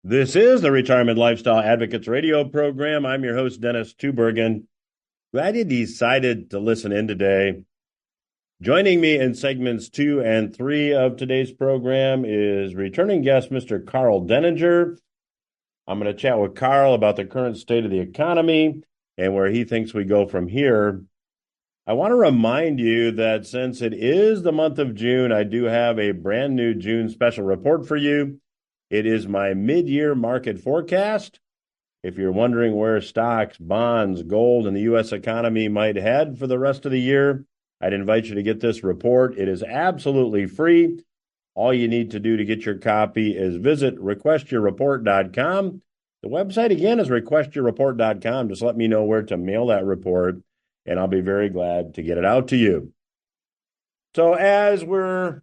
This is the Retirement Lifestyle Advocates Radio program. I'm your host, Dennis Tubbergen. Glad you decided to listen in today. Joining me in segments 2 and 3 of today's program is returning guest, Mr. Karl Denninger. I'm going to chat with Karl about the current state of the economy and where he thinks we go from here. I want to remind you that since it is the month of June, I do have a brand new June special report for you. It is my mid-year market forecast. If you're wondering where stocks, bonds, gold, and the U.S. economy might head for the rest of the year, I'd invite you to get this report. It is absolutely free. All you need to do to get your copy is visit requestyourreport.com. The website, again, is requestyourreport.com. Just let me know where to mail that report, and I'll be very glad to get it out to you. So as we're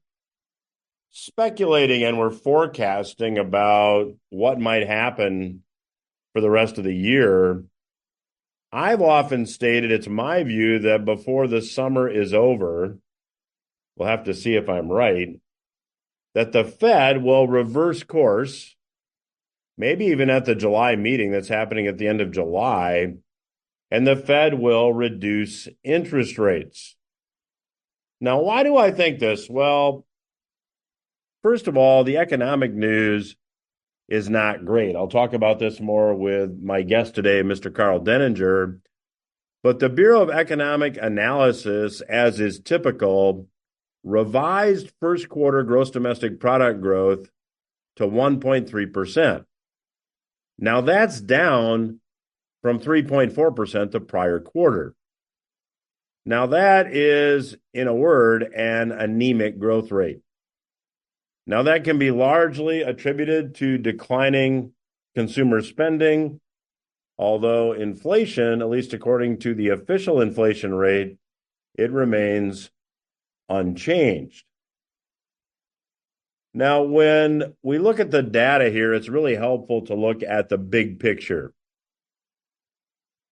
speculating and we're forecasting about what might happen for the rest of the year, I've often stated it's my view that before the summer is over, we'll have to see if I'm right, that the Fed will reverse course, maybe even at the July meeting that's happening at the end of July, and the Fed will reduce interest rates. Now, why do I think this? Well, first of all, the economic news is not great. I'll talk about this more with my guest today, Mr. Karl Denninger. But the Bureau of Economic Analysis, as is typical, revised first quarter gross domestic product growth to 1.3%. Now that's down from 3.4% the prior quarter. Now that is, in a word, an anemic growth rate. Now, that can be largely attributed to declining consumer spending, although inflation, at least according to the official inflation rate, it remains unchanged. Now, when we look at the data here, it's really helpful to look at the big picture.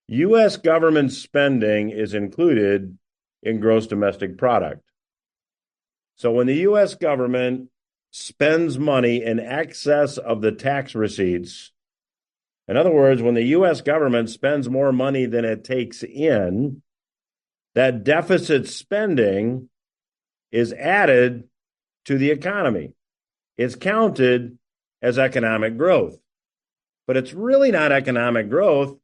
U.S. government spending is included in gross domestic product. So when the U.S. government spends money in excess of the tax receipts. In other words, when the U.S. government spends more money than it takes in, that deficit spending is added to the economy. It's counted as economic growth. But it's really not economic growth.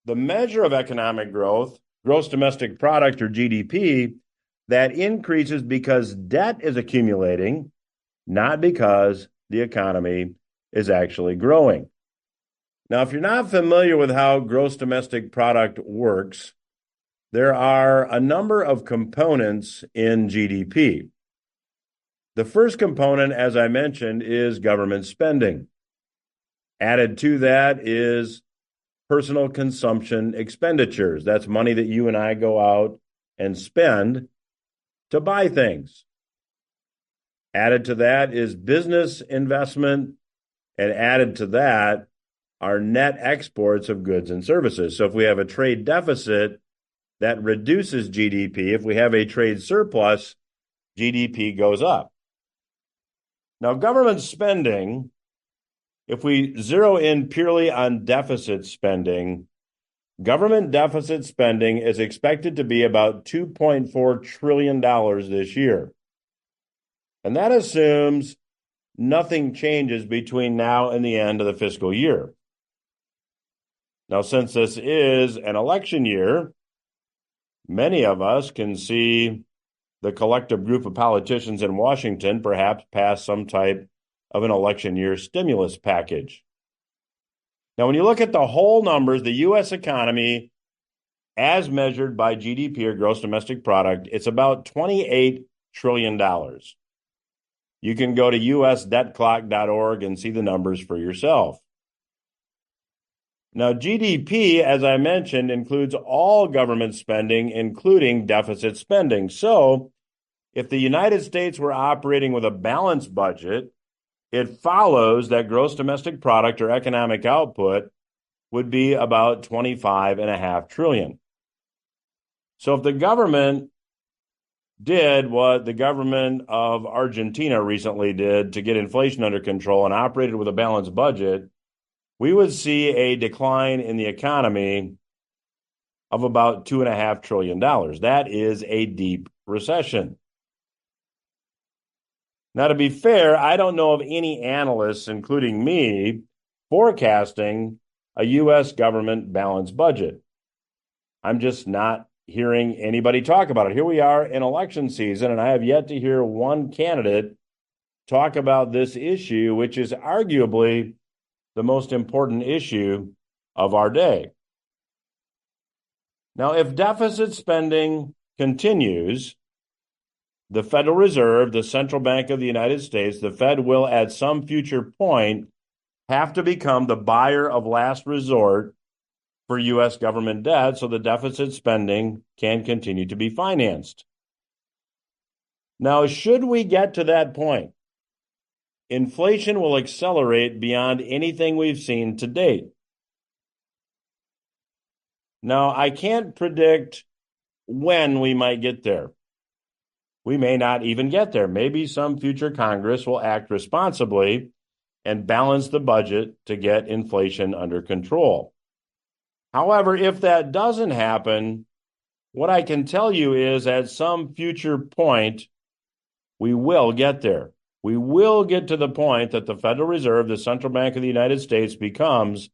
The measure of economic growth, gross domestic product or GDP, that increases because debt is accumulating, not because the economy is actually growing. Now, if you're not familiar with how gross domestic product works, there are a number of components in GDP. The first component, as I mentioned, is government spending. Added to that is personal consumption expenditures. That's money that you and I go out and spend to buy things. Added to that is business investment, and added to that are net exports of goods and services. So if we have a trade deficit, that reduces GDP. If we have a trade surplus, GDP goes up. Now, government spending, if we zero in purely on deficit spending, government deficit spending is expected to be about $2.4 trillion this year. And that assumes nothing changes between now and the end of the fiscal year. Now, since this is an election year, many of us can see the collective group of politicians in Washington perhaps pass some type of an election year stimulus package. Now, when you look at the whole numbers, the U.S. economy, as measured by GDP or gross domestic product, it's about $28 trillion. You can go to usdebtclock.org and see the numbers for yourself. Now, GDP, as I mentioned, includes all government spending, including deficit spending. So, if the United States were operating with a balanced budget, it follows that gross domestic product or economic output would be about $25.5 trillion. So, if the government did what the government of Argentina recently did to get inflation under control and operated with a balanced budget, we would see a decline in the economy of about $2.5 trillion. That is a deep recession. Now, to be fair, I don't know of any analysts, including me, forecasting a U.S. government balanced budget. I'm just not hearing anybody talk about it. Here we are in election season, and I have yet to hear one candidate talk about this issue, which is arguably the most important issue of our day. Now, if deficit spending continues, the Federal Reserve, the central bank of the United States, the Fed will at some future point have to become the buyer of last resort for U.S. government debt so the deficit spending can continue to be financed. Now, should we get to that point, inflation will accelerate beyond anything we've seen to date. Now, I can't predict when we might get there. We may not even get there. Maybe some future Congress will act responsibly and balance the budget to get inflation under control. However, if that doesn't happen, what I can tell you is at some future point, we will get there. We will get to the point that the Federal Reserve, the central bank of the United States, becomes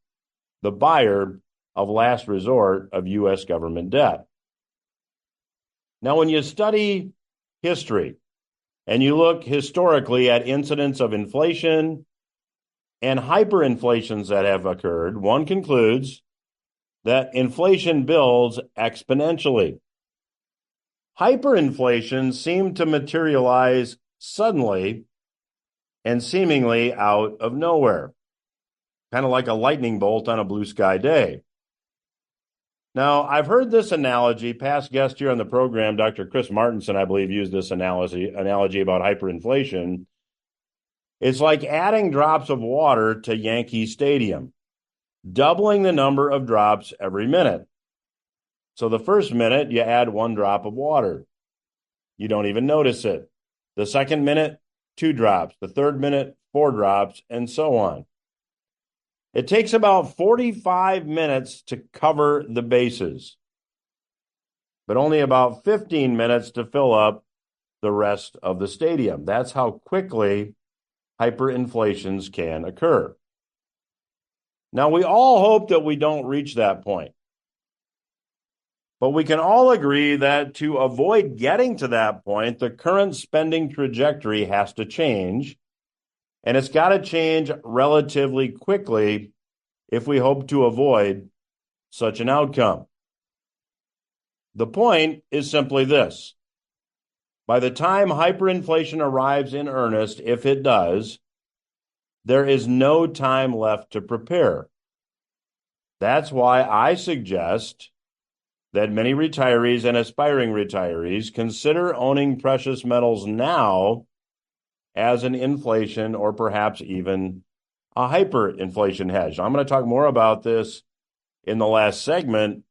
the buyer of last resort of U.S. government debt. Now, when you study history and you look historically at incidents of inflation and hyperinflations that have occurred, one concludes that inflation builds exponentially. Hyperinflation seemed to materialize suddenly and seemingly out of nowhere, kind of like a lightning bolt on a blue sky day. Now, I've heard this analogy, past guest here on the program, Dr. Chris Martenson, I believe, used this analogy about hyperinflation. It's like adding drops of water to Yankee Stadium, doubling the number of drops every minute. So the first minute, you add 1 drop of water. You don't even notice it. The second minute, 2 drops. The third minute, 4 drops, and so on. It takes about 45 minutes to cover the bases, but only about 15 minutes to fill up the rest of the stadium. That's how quickly hyperinflations can occur. Now, we all hope that we don't reach that point, but we can all agree that to avoid getting to that point, the current spending trajectory has to change. And it's got to change relatively quickly if we hope to avoid such an outcome. The point is simply this. By the time hyperinflation arrives in earnest, if it does, there is no time left to prepare. That's why I suggest that many retirees and aspiring retirees consider owning precious metals now as an inflation or perhaps even a hyperinflation hedge. I'm going to talk more about this in the last segment,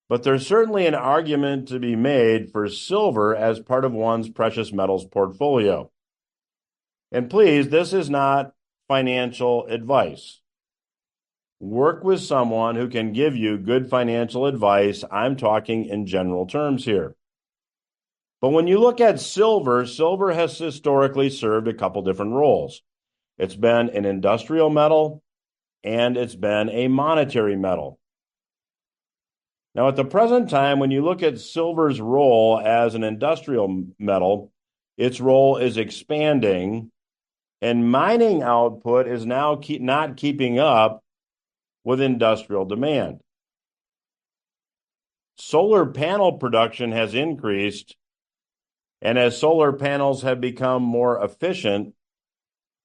but there's certainly an argument to be made for silver as part of one's precious metals portfolio. And please, this is not financial advice. Work with someone who can give you good financial advice. I'm talking in general terms here. But when you look at silver, silver has historically served a couple different roles. It's been an industrial metal and it's been a monetary metal. Now, at the present time, when you look at silver's role as an industrial metal, its role is expanding, and mining output is now not keeping up with industrial demand. Solar panel production has increased, and as solar panels have become more efficient,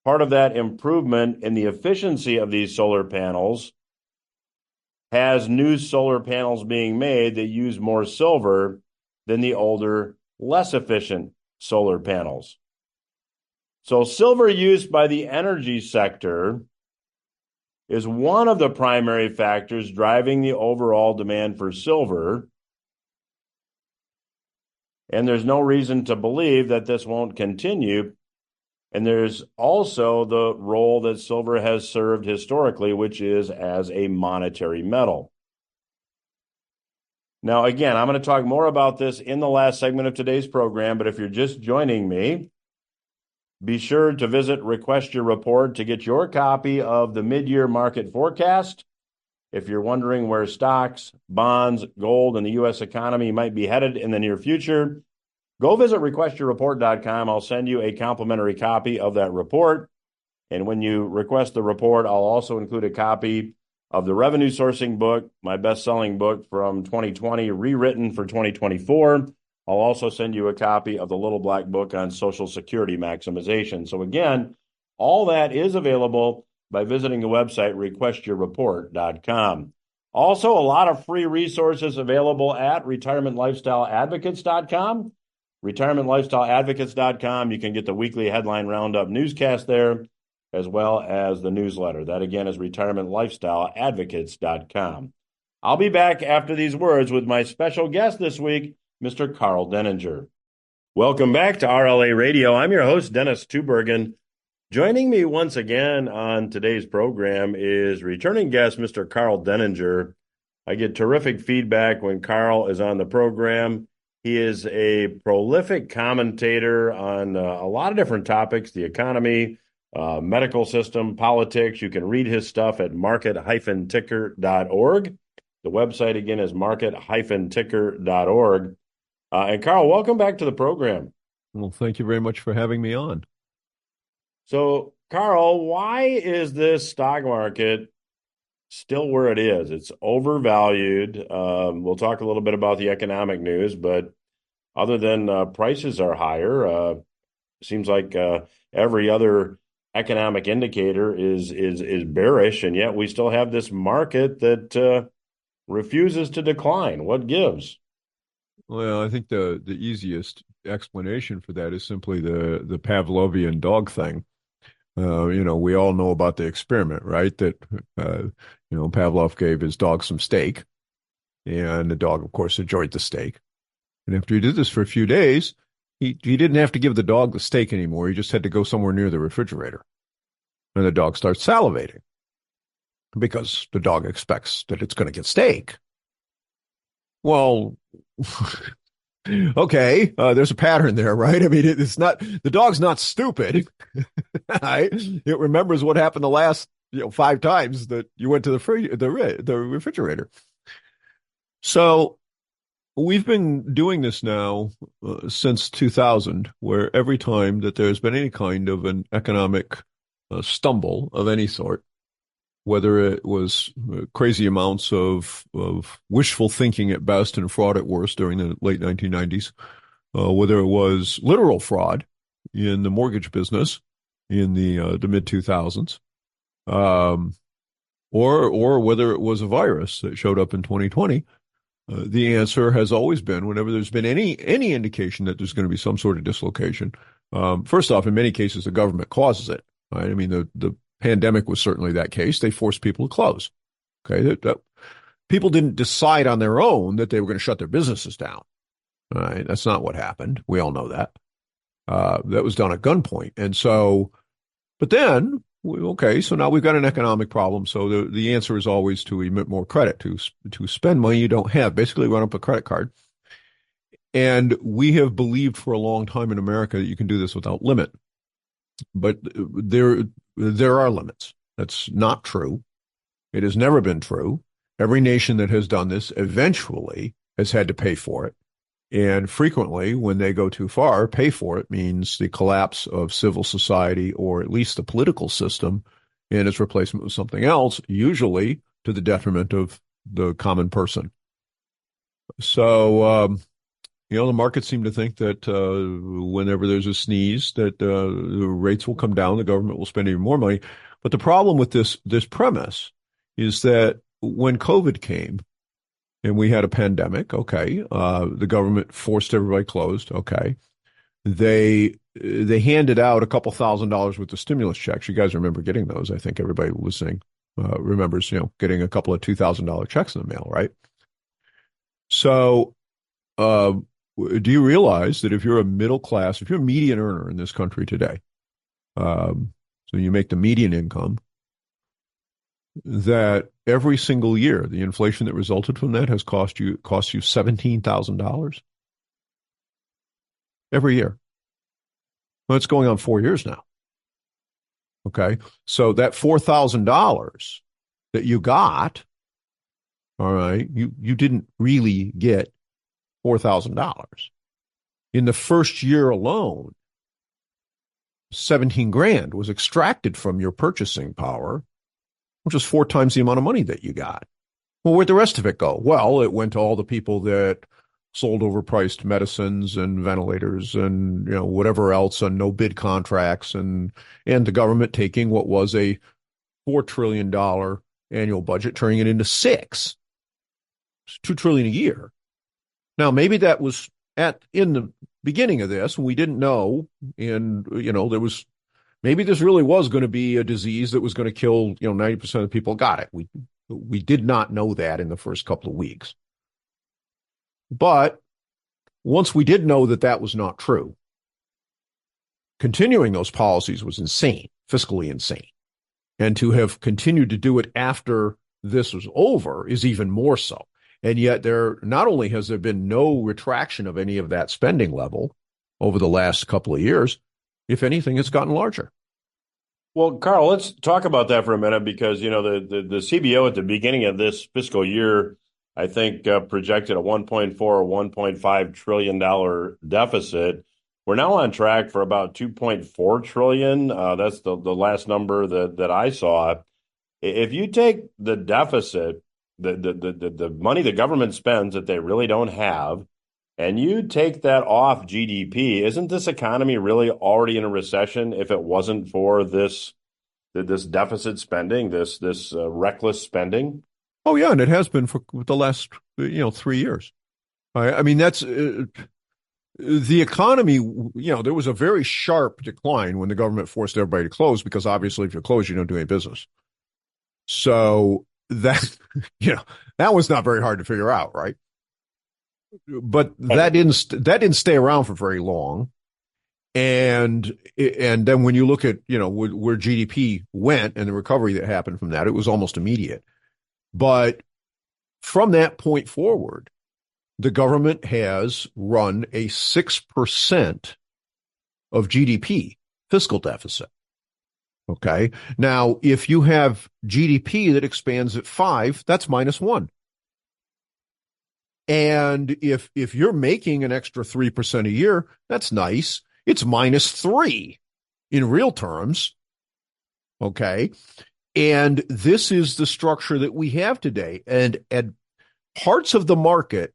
part of that improvement in the efficiency of these solar panels has new solar panels being made that use more silver than the older, less efficient solar panels. So silver use by the energy sector is one of the primary factors driving the overall demand for silver. And there's no reason to believe that this won't continue, And there's also the role that silver has served historically, which is as a monetary metal. Now, again, I'm going to talk more about this in the last segment of today's program, but if you're just joining me, be sure to visit Request Your Report to get your copy of the mid-year market forecast. If you're wondering where stocks, bonds, gold, and the U.S. economy might be headed in the near future, go visit requestyourreport.com. I'll send you a complimentary copy of that report. And when you request the report, I'll also include a copy of the revenue sourcing book, my best-selling book from 2020, rewritten for 2024. I'll also send you a copy of the Little Black Book on Social Security maximization. So again, all that is available by visiting the website requestyourreport.com. Also, a lot of free resources available at retirementlifestyleadvocates.com. Retirementlifestyleadvocates.com. You can get the weekly headline roundup newscast there, as well as the newsletter. That, again, is retirementlifestyleadvocates.com. I'll be back after these words with my special guest this week, Mr. Karl Denninger. Welcome back to RLA Radio. I'm your host, Dennis Tubbergen. Joining me once again on today's program is returning guest, Mr. Karl Denninger. I get terrific feedback when Karl is on the program. He is a prolific commentator on a lot of different topics, the economy, medical system, politics. You can read his stuff at market-ticker.org. The website, again, is market-ticker.org. And Karl, welcome back to the program. Well, thank you very much for having me on. So, Karl, why is this stock market still where it is? It's overvalued. We'll talk a little bit about the economic news, but other than prices are higher, seems like every other economic indicator is bearish, and yet we still have this market that refuses to decline. What gives? Well, I think the easiest explanation for that is simply the Pavlovian dog thing. We all know about the experiment, right? That, Pavlov gave his dog some steak, and the dog, of course, enjoyed the steak. And after he did this for a few days, he didn't have to give the dog the steak anymore. He just had to go somewhere near the refrigerator. And the dog starts salivating because the dog expects that it's going to get steak. Well, okay, there's a pattern there, right? I mean, it's not, the dog's not stupid. Right? It remembers what happened the last 5 times that you went to the refrigerator. So we've been doing this now since 2000, where every time that there's been any kind of an economic stumble of any sort, whether it was crazy amounts of wishful thinking at best and fraud at worst during the late 1990s, whether it was literal fraud in the mortgage business in the mid 2000s, or whether it was a virus that showed up in 2020, the answer has always been, whenever there's been any indication that there's going to be some sort of dislocation, first off, in many cases, the government causes it. Right? I mean, the pandemic was certainly that case. They forced people to close. Okay, people didn't decide on their own that they were going to shut their businesses down. All right, that's not what happened. We all know that. That was done at gunpoint. And so, but then, so now we've got an economic problem. So the answer is always to emit more credit, to spend money you don't have, basically run up a credit card. And we have believed for a long time in America that you can do this without limit. But there are limits. That's not true. It has never been true. Every nation that has done this eventually has had to pay for it. And frequently, when they go too far, pay for it means the collapse of civil society, or at least the political system, and its replacement with something else, usually to the detriment of the common person. So, the markets seem to think that whenever there's a sneeze, that the rates will come down, the government will spend even more money. But the problem with this premise is that when COVID came and we had a pandemic, the government forced everybody closed, they handed out a couple $1,000s worth of stimulus checks. You guys remember getting those? I think everybody listening remembers, getting a couple of $2,000 checks in the mail, right? So, do you realize that if you're a median earner in this country today, So you make the median income, that every single year, the inflation that resulted from that has cost you $17,000 every year. Well, it's going on 4 years now. Okay. So that $4,000 that you got, all right, you didn't really get $4,000. In the first year alone, 17 grand was extracted from your purchasing power, which is 4 times the amount of money that you got. Well, where'd the rest of it go? Well, it went to all the people that sold overpriced medicines and ventilators and whatever else on no bid contracts, and the government taking what was a $4 trillion annual budget, turning it into $6. It's $2 trillion a year. Now, maybe that was in the beginning of this when we didn't know, and there was maybe this really was going to be a disease that was going to kill 90% of the people. Got it. We did not know that in the first couple of weeks. But once we did know that that was not true, continuing those policies was insane, fiscally insane. And to have continued to do it after this was over is even more so. And yet not only has there been no retraction of any of that spending level over the last couple of years, if anything, it's gotten larger. Well, Karl, let's talk about that for a minute, because, the CBO at the beginning of this fiscal year, I think, projected a $1.4 or $1.5 trillion deficit. We're now on track for about $2.4 trillion. That's the last number that I saw. If you take the deficit, the money the government spends that they really don't have, and you take that off GDP, isn't this economy really already in a recession if it wasn't for this deficit spending, this reckless spending? Oh, yeah, and it has been for the last 3 years. I mean, that's the economy. There was a very sharp decline when the government forced everybody to close, because obviously if you're closed, you don't do any business. So that that was not very hard to figure out, right? But that didn't stay around for very long. And then when you look at where GDP went and the recovery that happened from that, it was almost immediate. But from that point forward, the government has run a 6% of GDP fiscal deficit. Okay. Now, if you have GDP that expands at 5, that's -1. And if you're making an extra 3% a year, that's nice. It's -3 in real terms. Okay. And this is the structure that we have today. And parts of the market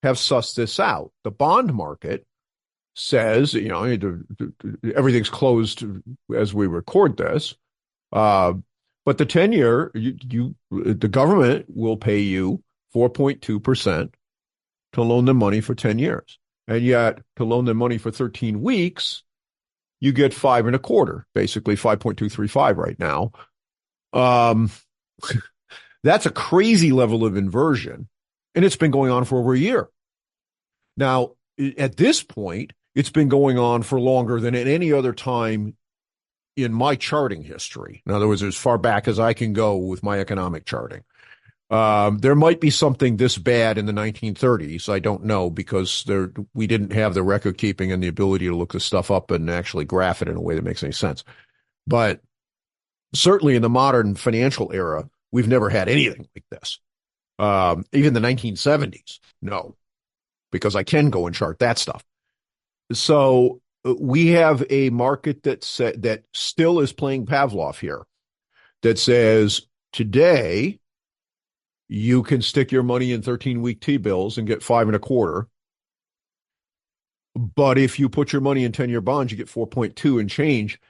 have sussed this out. The bond market says, everything's closed as we record this. But the 10-year, the government will pay you 4.2% to loan them money for 10 years. And yet to loan them money for 13 weeks, you get 5.25%, basically 5.235 right now. That's a crazy level of inversion, and it's been going on for over a year. Now, at this point, it's been going on for longer than at any other time in my charting history. In other words, as far back as I can go with my economic charting. There might be something this bad in the 1930s. I don't know, because we didn't have the record keeping and the ability to look this stuff up and actually graph it in a way that makes any sense. But certainly in the modern financial era, we've never had anything like this. Even the 1970s, no, because I can go and chart that stuff. So we have a market that still is playing Pavlov here, that says today you can stick your money in 13-week T-bills and get 5.25. But if you put your money in 10-year bonds, you get 4.2 and change.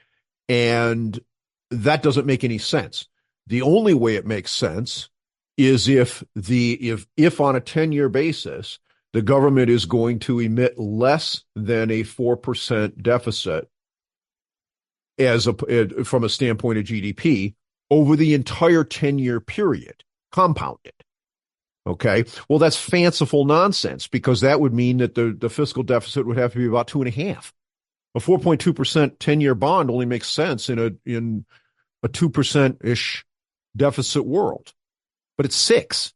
And that doesn't make any sense. The only way it makes sense is if on a 10-year basis, the government is going to emit less than a 4% deficit from a standpoint of GDP over the entire 10-year period, compounded. Okay. Well, that's fanciful nonsense, because that would mean that the fiscal deficit would have to be about 2.5. A 4.2% 10-year bond only makes sense in a 2%-ish deficit world, but it's 6.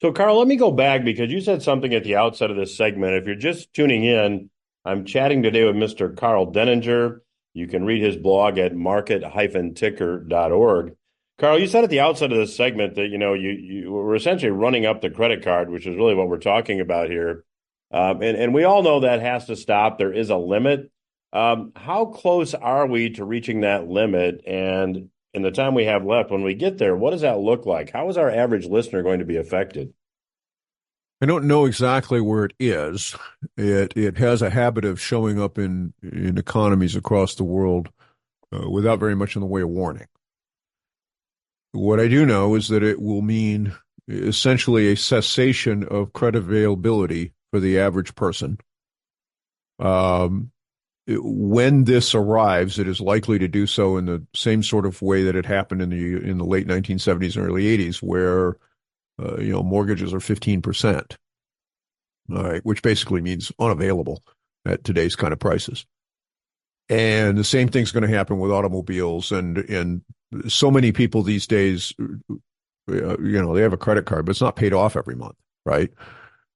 So, Karl, let me go back because you said something at the outset of this segment. If you're just tuning in, I'm chatting today with Mr. Karl Denninger. You can read his blog at market-ticker.org. Karl, you said at the outset of this segment that, you were essentially running up the credit card, which is really what we're talking about here. And we all know that has to stop. There is a limit. How close are we to reaching that limit? And in the time we have left, when we get there, what does that look like? How is our average listener going to be affected? I don't know exactly where it is. It has a habit of showing up in economies across the world without very much in the way of warning. What I do know is that it will mean essentially a cessation of credit availability for the average person. When this arrives, it is likely to do so in the same sort of way that it happened in the late 1970s and early 80s, where mortgages are 15%, all right, which basically means unavailable at today's kind of prices. And the same thing's going to happen with automobiles, and so many people these days, they have a credit card, but it's not paid off every month, right?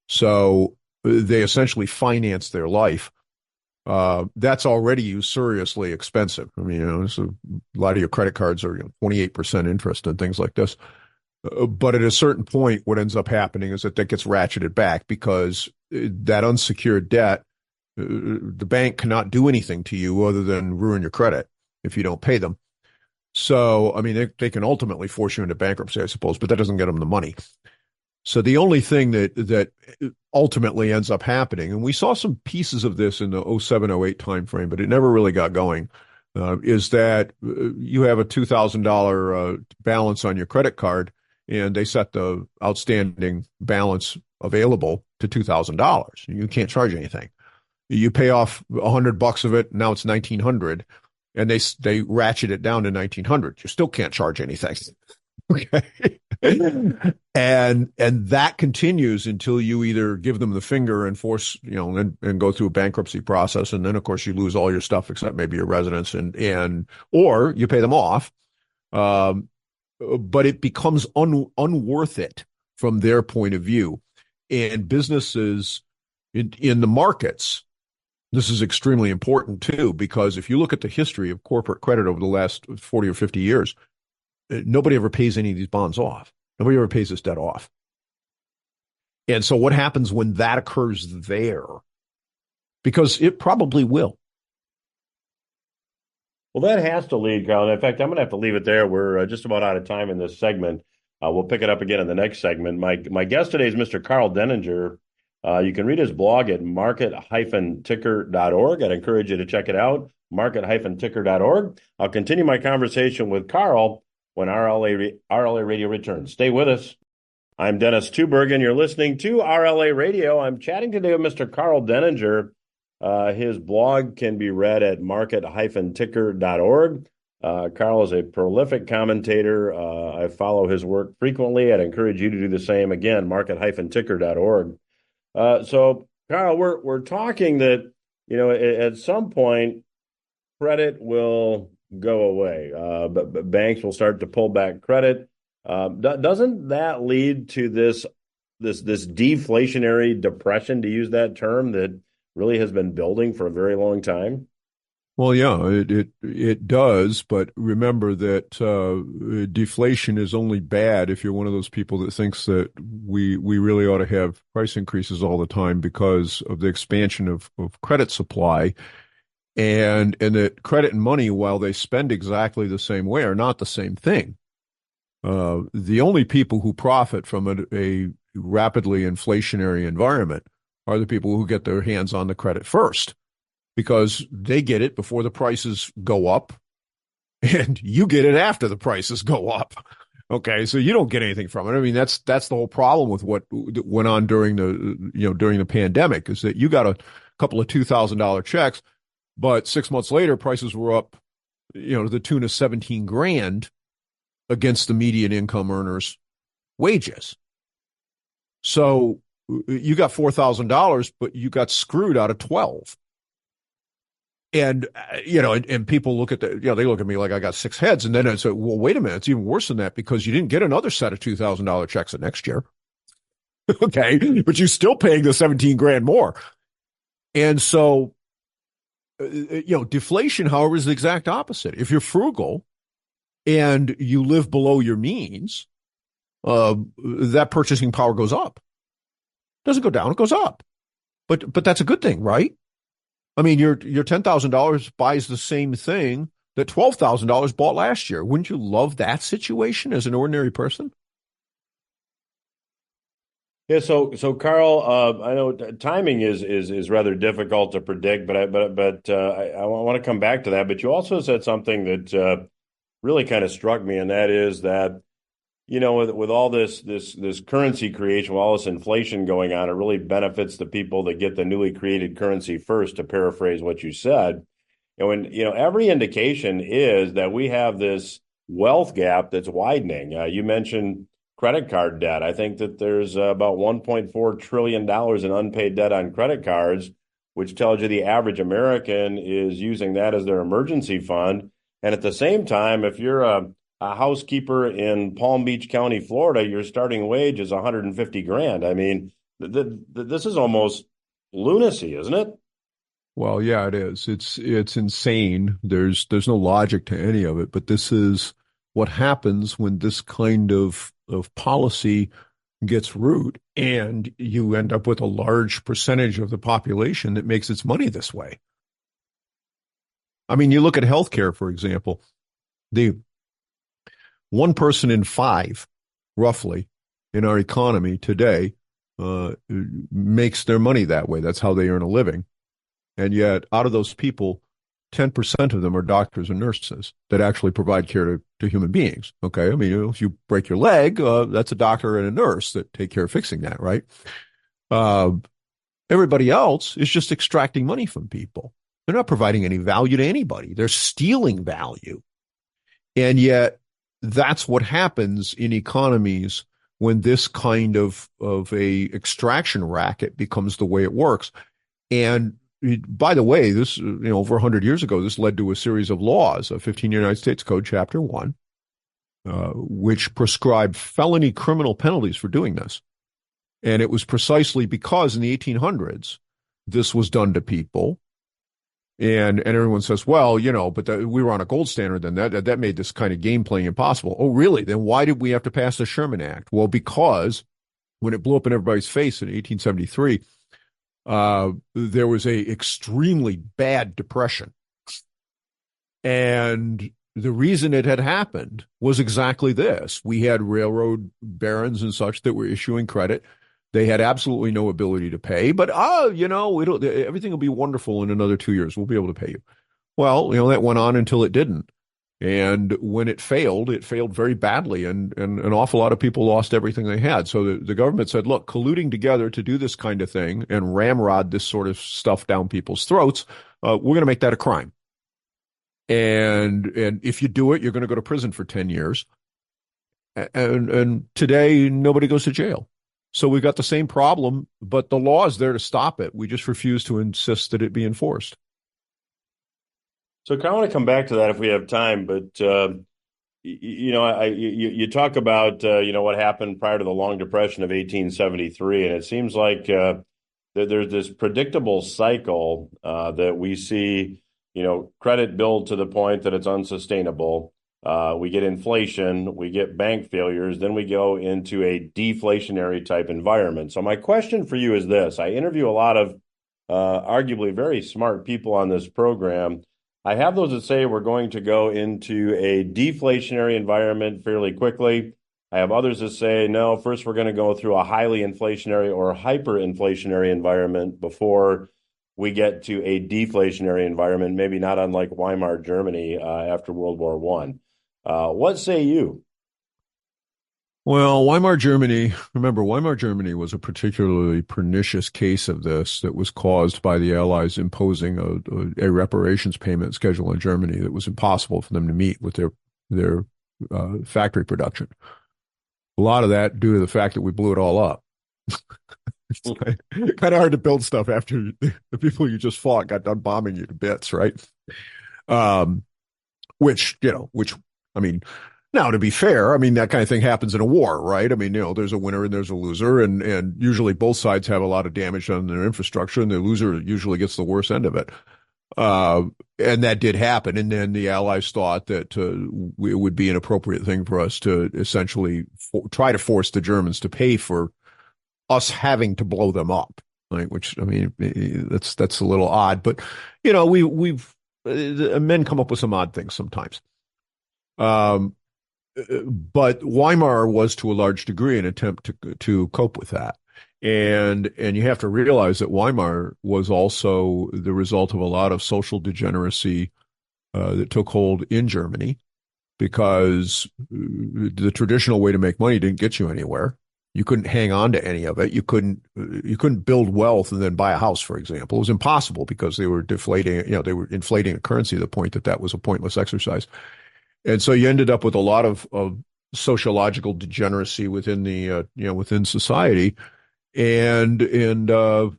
So they essentially finance their life. That's already usuriously expensive. I mean, so a lot of your credit cards are 28% interest and things like this. But at a certain point, what ends up happening is that gets ratcheted back because that unsecured debt, the bank cannot do anything to you other than ruin your credit if you don't pay them. So, I mean, they can ultimately force you into bankruptcy, I suppose, but that doesn't get them the money. So the only thing that ultimately ends up happening, and we saw some pieces of this in the 07-08 timeframe, but it never really got going, is that you have a $2,000 balance on your credit card, and they set the outstanding balance available to $2,000. You can't charge anything. You pay off $100 of it, now it's $1,900, and they ratchet it down to $1,900. You still can't charge anything. Okay. And that continues until you either give them the finger and force, and go through a bankruptcy process. And then of course you lose all your stuff except maybe your residence or you pay them off. But it becomes unworth it from their point of view. And businesses in the markets, this is extremely important too, because if you look at the history of corporate credit over the last 40 or 50 years, nobody ever pays any of these bonds off. Nobody ever pays this debt off. And so what happens when that occurs there? Because it probably will. Well, that has to lead, Karl. In fact, I'm going to have to leave it there. We're just about out of time in this segment. We'll pick it up again in the next segment. My guest today is Mr. Karl Denninger. You can read his blog at market-ticker.org. I'd encourage you to check it out, market-ticker.org. I'll continue my conversation with Karl when RLA Radio returns. Stay with us. I'm Dennis Tubbergen. You're listening to RLA Radio. I'm chatting today with Mr. Karl Denninger. His blog can be read at market-ticker.org. Karl is a prolific commentator. I follow his work frequently. I'd encourage you to do the same. Again, market-ticker.org. So, Karl, we're talking that, at some point, credit will go away. But banks will start to pull back credit. Doesn't that lead to this deflationary depression, to use that term, that really has been building for a very long time? Well, yeah, it does. But remember that deflation is only bad if you're one of those people that thinks that we really ought to have price increases all the time because of the expansion of credit supply. And that credit and money, while they spend exactly the same way, are not the same thing. The only people who profit from a rapidly inflationary environment are the people who get their hands on the credit first, because they get it before the prices go up, and you get it after the prices go up. Okay, so you don't get anything from it. I mean, that's the whole problem with what went on during the pandemic, is that you got a couple of $2,000 checks. But 6 months later, prices were up, to the tune of $17,000 against the median income earners' wages. So you got $4,000, but you got screwed out of 12. And, and people look at they look at me like I got six heads. And then I say, well, wait a minute. It's even worse than that because you didn't get another set of $2,000 checks the next year. Okay. But you're still paying the 17 grand more. And so, deflation, however, is the exact opposite. If you're frugal and you live below your means, that purchasing power goes up. It doesn't go down, it goes up. But that's a good thing, right? I mean, your $10,000 buys the same thing that $12,000 bought last year. Wouldn't you love that situation as an ordinary person? Yeah, so Karl, I know timing is rather difficult to predict, but I want to come back to that. But you also said something that really kind of struck me, and that is that with all this currency creation, with all this inflation going on, it really benefits the people that get the newly created currency first, to paraphrase what you said. And when every indication is that we have this wealth gap that's widening. You mentioned credit card debt. I think that there's about $1.4 trillion in unpaid debt on credit cards, which tells you the average American is using that as their emergency fund. And at the same time, if you're a housekeeper in Palm Beach County, Florida, your starting wage is 150 grand. I mean, this is almost lunacy, isn't it? Well, yeah, it is. It's insane. There's no logic to any of it, but this is what happens when this kind of policy gets root and you end up with a large percentage of the population that makes its money this way. I mean, you look at healthcare, for example, the one person in five, roughly, in our economy today makes their money that way. That's how they earn a living. And yet, out of those people, 10% of them are doctors and nurses that actually provide care to human beings. Okay. I mean, if you break your leg, that's a doctor and a nurse that take care of fixing that, right? Everybody else is just extracting money from people. They're not providing any value to anybody. They're stealing value. And yet, that's what happens in economies when this kind of a extraction racket becomes the way it works. And by the way, this, over 100 years ago, this led to a series of laws, a 15 United States Code, Chapter 1, which prescribed felony criminal penalties for doing this. And it was precisely because in the 1800s, this was done to people. And everyone says, well, but we were on a gold standard then. That made this kind of game playing impossible. Oh, really? Then why did we have to pass the Sherman Act? Well, because when it blew up in everybody's face in 1873, there was a extremely bad depression. And the reason it had happened was exactly this. We had railroad barons and such that were issuing credit. They had absolutely no ability to pay, but, everything will be wonderful in another 2 years. We'll be able to pay you. Well, that went on until it didn't. And when it failed very badly, and an awful lot of people lost everything they had. So the government said, look, colluding together to do this kind of thing and ramrod this sort of stuff down people's throats, we're going to make that a crime. And if you do it, you're going to go to prison for 10 years. And today, nobody goes to jail. So we've got the same problem, but the law is there to stop it. We just refuse to insist that it be enforced. So I want to come back to that if we have time, but you talk about what happened prior to the Long Depression of 1873, and it seems like there's this predictable cycle that we see. Credit build to the point that it's unsustainable. We get inflation, we get bank failures, then we go into a deflationary type environment. So my question for you is this: I interview a lot of arguably very smart people on this program. I have those that say we're going to go into a deflationary environment fairly quickly. I have others that say, no, first we're going to go through a highly inflationary or hyperinflationary environment before we get to a deflationary environment, maybe not unlike Weimar Germany after World War I. What say you? Well, Weimar Germany was a particularly pernicious case of this that was caused by the Allies imposing a reparations payment schedule on Germany that was impossible for them to meet with their factory production. A lot of that due to the fact that we blew it all up. It's kind of hard to build stuff after the people you just fought got done bombing you to bits, right? Um, which I mean, now to be fair, I mean that kind of thing happens in a war, right? I mean, there's a winner and there's a loser, and usually both sides have a lot of damage on their infrastructure, and the loser usually gets the worst end of it. And that did happen, and then the Allies thought that it would be an appropriate thing for us to essentially try to force the Germans to pay for us having to blow them up, right? Which, I mean, that's a little odd, but we've men come up with some odd things sometimes. But Weimar was to a large degree an attempt to cope with that. And you have to realize that Weimar was also the result of a lot of social degeneracy that took hold in Germany, because the traditional way to make money didn't get you anywhere. You couldn't hang on to any of it. You couldn't build wealth and then buy a house, for example. It was impossible because they were they were inflating a currency to the point that was a pointless exercise. And so you ended up with a lot of sociological degeneracy within within society. And the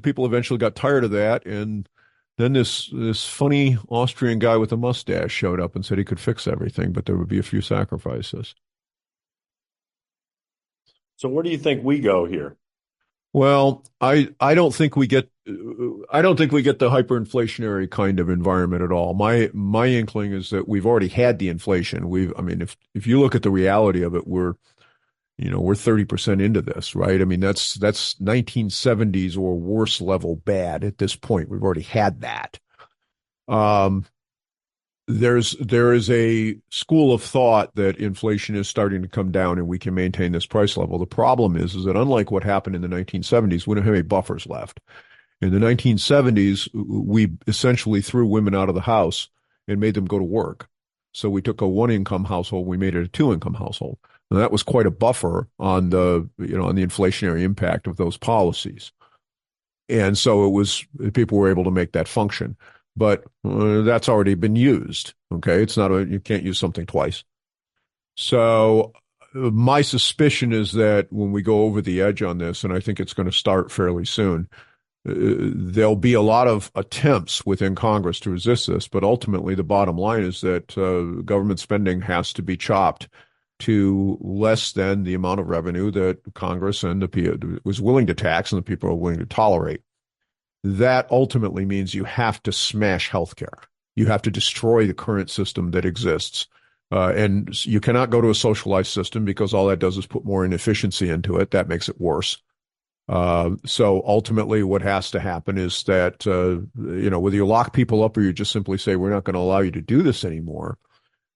people eventually got tired of that, and then this funny Austrian guy with a mustache showed up and said he could fix everything, but there would be a few sacrifices. So where do you think we go here? Well, I don't think we get the hyperinflationary kind of environment at all. My inkling is that we've already had the inflation. If you look at the reality of it, we're 30% into this, right? I mean, that's 1970s or worse level bad at this point. We've already had that. There is a school of thought that inflation is starting to come down and we can maintain this price level. The problem is that unlike what happened in the 1970s, we don't have any buffers left. In the 1970s, we essentially threw women out of the house and made them go to work. So we took a one-income household, we made it a two-income household. And that was quite a buffer on the inflationary impact of those policies. And so people were able to make that function. But that's already been used. Okay, you can't use something twice. So my suspicion is that when we go over the edge on this, and I think it's going to start fairly soon, there'll be a lot of attempts within Congress to resist this. But ultimately, the bottom line is that government spending has to be chopped to less than the amount of revenue that Congress and the people was willing to tax and the people are willing to tolerate. That ultimately means you have to smash healthcare. You have to destroy the current system that exists. And you cannot go to a socialized system because all that does is put more inefficiency into it. That makes it worse. So ultimately what has to happen is that, whether you lock people up or you just simply say, we're not going to allow you to do this anymore.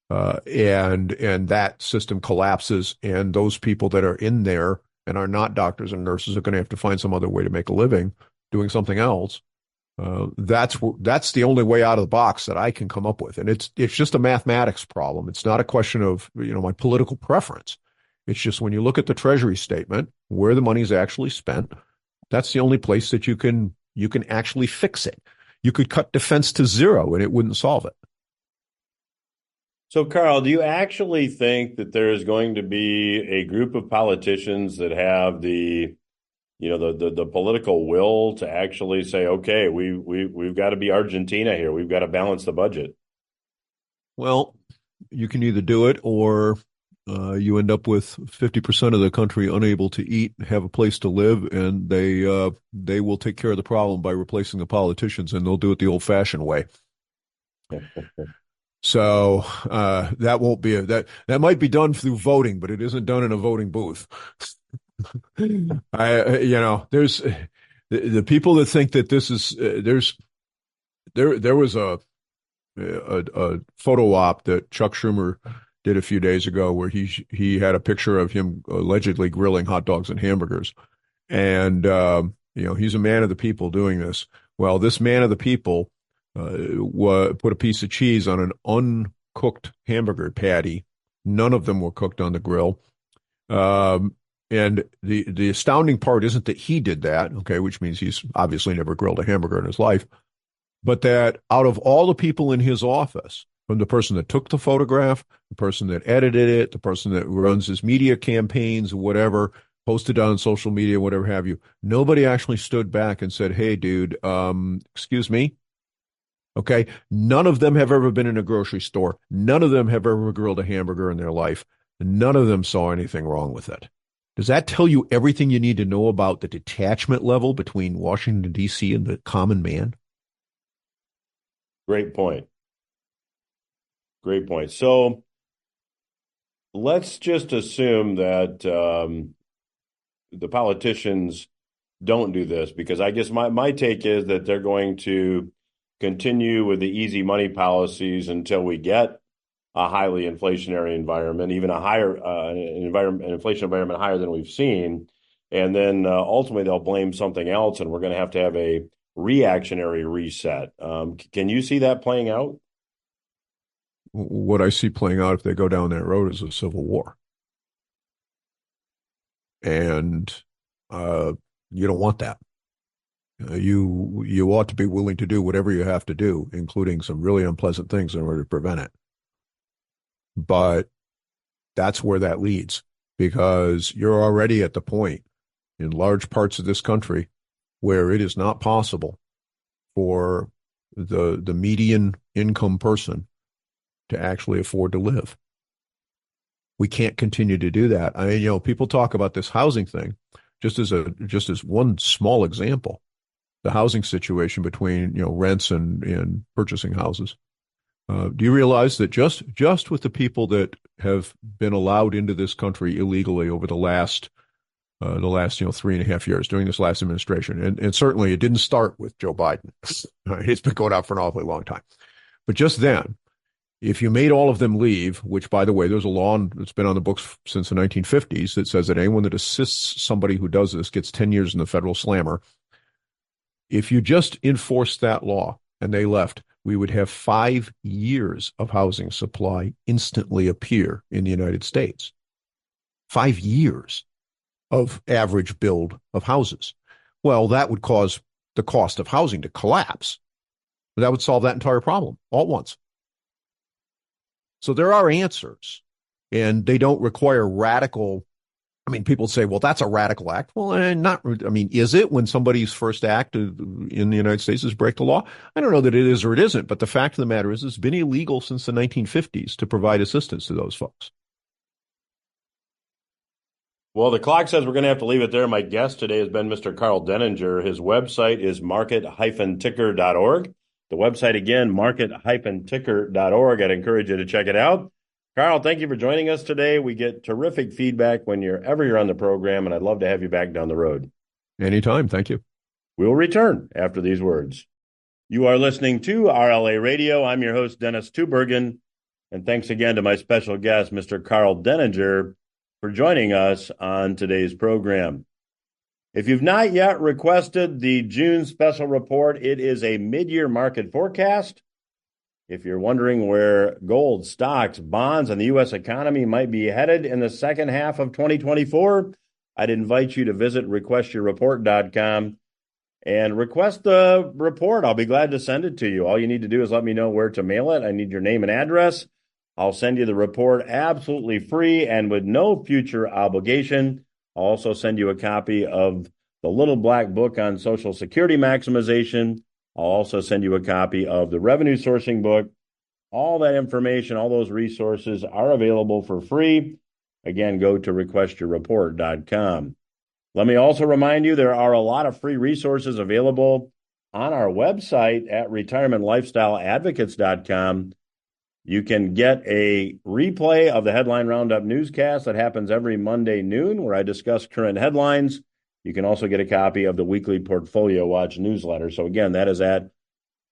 And that system collapses, and those people that are in there and are not doctors and nurses are going to have to find some other way to make a living doing something else. That's the only way out of the box that I can come up with. And it's just a mathematics problem. It's not a question of, my political preference. It's just when you look at the Treasury statement, where the money is actually spent, that's the only place that you can actually fix it. You could cut defense to zero and it wouldn't solve it. So, Karl, do you actually think that there is going to be a group of politicians that have the political will to actually say, okay, we've got to be Argentina here. We've got to balance the budget? Well, you can either do it or you end up with 50% of the country unable to eat, have a place to live, and they will take care of the problem by replacing the politicians, and they'll do it the old-fashioned way. So that won't be that might be done through voting, but it isn't done in a voting booth. There's the people that think that this is there was a photo op that Chuck Schumer did a few days ago where he had a picture of him allegedly grilling hot dogs and hamburgers, and he's a man of the people doing this. Well, this man of the people put a piece of cheese on an uncooked hamburger patty. None of them were cooked on the grill. And the astounding part isn't that he did that, okay, which means he's obviously never grilled a hamburger in his life, but that out of all the people in his office, from the person that took the photograph, the person that edited it, the person that runs his media campaigns, whatever, posted on social media, whatever have you. Nobody actually stood back and said, hey, dude, excuse me. Okay. None of them have ever been in a grocery store. None of them have ever grilled a hamburger in their life. None of them saw anything wrong with it. Does that tell you everything you need to know about the detachment level between Washington, D.C. and the common man? Great point. Great point. So let's just assume that the politicians don't do this, because I guess my take is that they're going to continue with the easy money policies until we get a highly inflationary environment, even a higher an inflation environment higher than we've seen. And then ultimately they'll blame something else, and we're going to have a reactionary reset. Can you see that playing out? What I see playing out if they go down that road is a civil war. And you don't want that. You ought to be willing to do whatever you have to do, including some really unpleasant things in order to prevent it. But that's where that leads, because you're already at the point in large parts of this country where it is not possible for the median income person to actually afford to live. We can't continue to do that. I mean, people talk about this housing thing just as one small example, the housing situation between, rents and purchasing houses. Do you realize that just with the people that have been allowed into this country illegally over the last 3.5 years during this last administration, and certainly it didn't start with Joe Biden. It's been going on for an awfully long time. But just then, if you made all of them leave, which, by the way, there's a law that's been on the books since the 1950s that says that anyone that assists somebody who does this gets 10 years in the federal slammer. If you just enforced that law and they left, we would have 5 years of housing supply instantly appear in the United States. 5 years of average build of houses. Well, that would cause the cost of housing to collapse. That would solve that entire problem all at once. So there are answers, and they don't require radical. I mean, people say, well, that's a radical act. Well, is it when somebody's first act in the United States is break the law? I don't know that it is or it isn't, but the fact of the matter is it's been illegal since the 1950s to provide assistance to those folks. Well, the clock says we're going to have to leave it there. My guest today has been Mr. Karl Denninger. His website is market-ticker.org. The website again, market-ticker.org. I'd encourage you to check it out. Karl, thank you for joining us today. We get terrific feedback whenever you're on the program, and I'd love to have you back down the road. Anytime. Thank you. We'll return after these words. You are listening to RLA Radio. I'm your host, Dennis Tubbergen, and thanks again to my special guest, Mr. Karl Denninger, for joining us on today's program. If you've not yet requested the June special report, it is a mid-year market forecast. If you're wondering where gold, stocks, bonds, and the U.S. economy might be headed in the second half of 2024, I'd invite you to visit requestyourreport.com and request the report. I'll be glad to send it to you. All you need to do is let me know where to mail it. I need your name and address. I'll send you the report absolutely free and with no future obligation. I'll also send you a copy of the Little Black Book on Social Security Maximization. I'll also send you a copy of the Revenue Sourcing Book. All that information, all those resources are available for free. Again, go to requestyourreport.com. Let me also remind you there are a lot of free resources available on our website at retirementlifestyleadvocates.com. You can get a replay of the Headline Roundup newscast that happens every Monday noon, where I discuss current headlines. You can also get a copy of the weekly Portfolio Watch newsletter. So again, that is at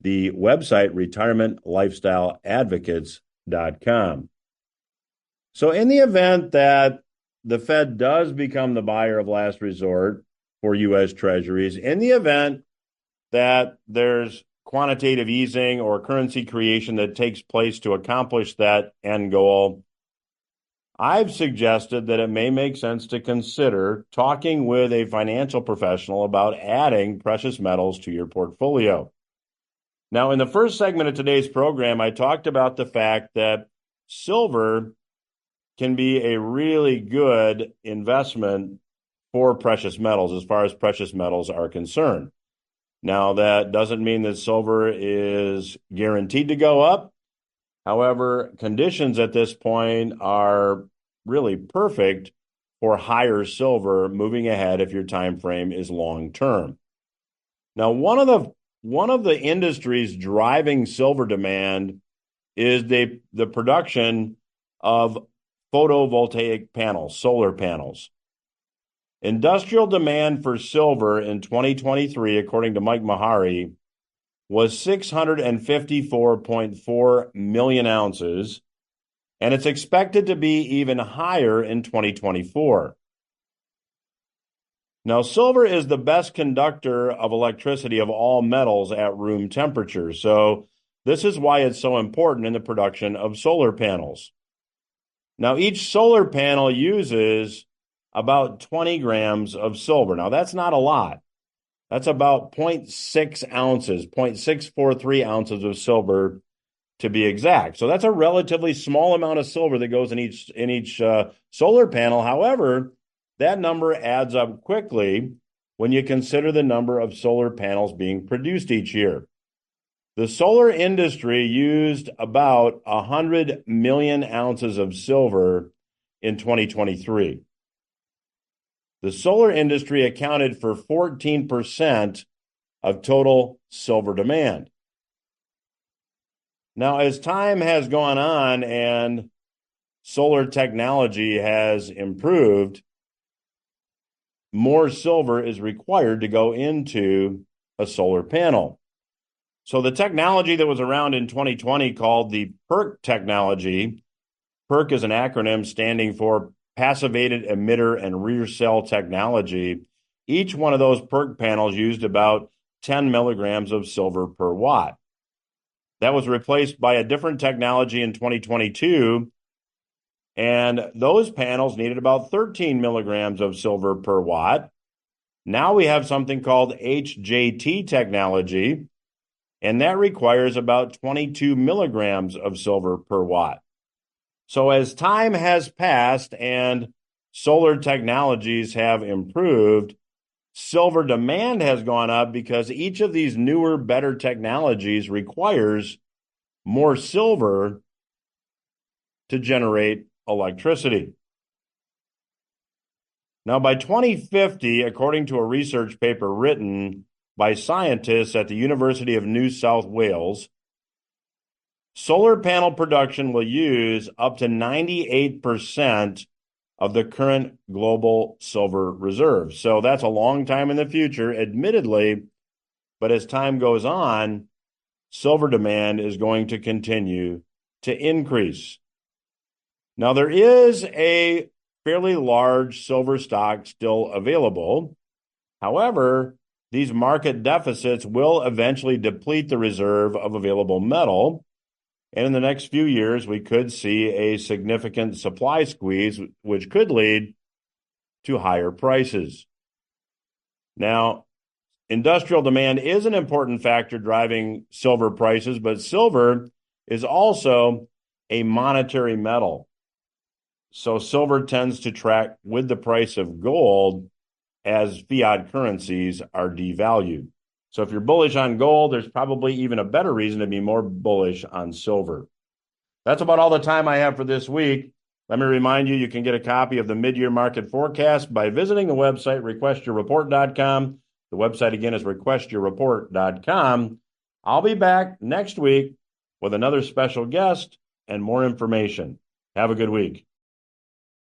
the website, retirementlifestyleadvocates.com. So in the event that the Fed does become the buyer of last resort for U.S. Treasuries, in the event that there's quantitative easing or currency creation that takes place to accomplish that end goal, I've suggested that it may make sense to consider talking with a financial professional about adding precious metals to your portfolio. Now, in the first segment of today's program, I talked about the fact that silver can be a really good investment for precious metals as far as precious metals are concerned. Now, that doesn't mean that silver is guaranteed to go up. However, conditions at this point are really perfect for higher silver moving ahead if your time frame is long term. Now, one of the industries driving silver demand is the production of photovoltaic panels, solar panels. Industrial demand for silver in 2023, according to Mike Mahari, was 654.4 million ounces, and it's expected to be even higher in 2024. Now, silver is the best conductor of electricity of all metals at room temperature, so this is why it's so important in the production of solar panels. Now, each solar panel uses about 20 grams of silver. Now, that's not a lot. That's about 0.6 ounces, 0.643 ounces of silver to be exact. So that's a relatively small amount of silver that goes in each solar panel. However, that number adds up quickly when you consider the number of solar panels being produced each year. The solar industry used about 100 million ounces of silver in 2023. The solar industry accounted for 14% of total silver demand. Now, as time has gone on and solar technology has improved, more silver is required to go into a solar panel. So the technology that was around in 2020 called the PERC technology, PERC is an acronym standing for passivated emitter and rear cell technology. Each one of those PERC panels used about 10 milligrams of silver per watt. That was replaced by a different technology in 2022, and those panels needed about 13 milligrams of silver per watt. Now we have something called HJT technology, and that requires about 22 milligrams of silver per watt. So as time has passed and solar technologies have improved, silver demand has gone up because each of these newer, better technologies requires more silver to generate electricity. Now, by 2050, according to a research paper written by scientists at the University of New South Wales, solar panel production will use up to 98% of the current global silver reserve. So that's a long time in the future, admittedly, but as time goes on, silver demand is going to continue to increase. Now, there is a fairly large silver stock still available. However, these market deficits will eventually deplete the reserve of available metal. And in the next few years, we could see a significant supply squeeze, which could lead to higher prices. Now, industrial demand is an important factor driving silver prices, but silver is also a monetary metal. So silver tends to track with the price of gold as fiat currencies are devalued. So if you're bullish on gold, there's probably even a better reason to be more bullish on silver. That's about all the time I have for this week. Let me remind you, you can get a copy of the mid-year market forecast by visiting the website, requestyourreport.com. The website again is requestyourreport.com. I'll be back next week with another special guest and more information. Have a good week.